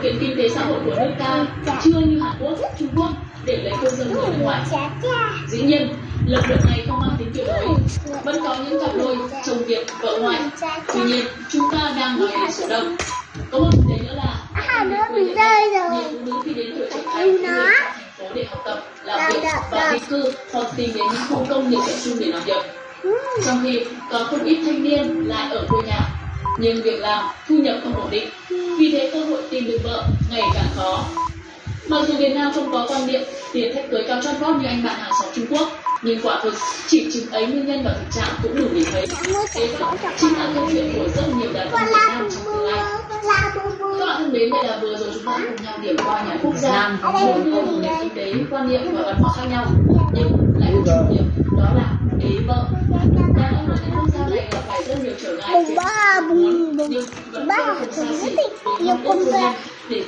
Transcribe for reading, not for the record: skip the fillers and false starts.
kiện kinh tế xã hội của nước ta chưa như Hàn Quốc, Trung Quốc để lấy công dân người nước ngoài. Dĩ nhiên, lập luận này không mang tính tuyệt đối, vẫn có những cặp đôi chồng Việt vợ ngoại. Tuy nhiên, chúng ta đang nói đến số đông. Có một thực tế nữa là nhiều phụ nữ khi đến tuổi trưởng thành thì thành phố để học tập, làm việc và định cư hoặc tìm đến những khu công nghiệp tập trung để làm việc. Trong khi có không ít thanh niên lại ở quê nhà, nhưng việc làm, thu nhập không ổn định, vì thế cơ hội tìm được vợ ngày càng khó. Mặc dù Việt Nam không có quan niệm tiền thách cưới cao chót vót như anh bạn hàng xóm Trung Quốc, nhưng quả thực chỉ chứng ấy nguyên nhân và thực trạng cũng đủ để thấy thế đó chính là câu chuyện của rất nhiều đàn ông Việt Nam trong tương lai. Các bạn thân mến, vậy là vừa rồi chúng ta cùng nhau điểm qua nhà quốc gia, mỗi nơi một nền kinh tế, quan niệm và văn hóa khác nhau, nhưng lại có chủ điểm đó là ế vợ. Đàn ông ở các quốc gia này gặp phải rất nhiều trở ngại, nhưng vẫn không xa xỉ với mong ước hôn nhân để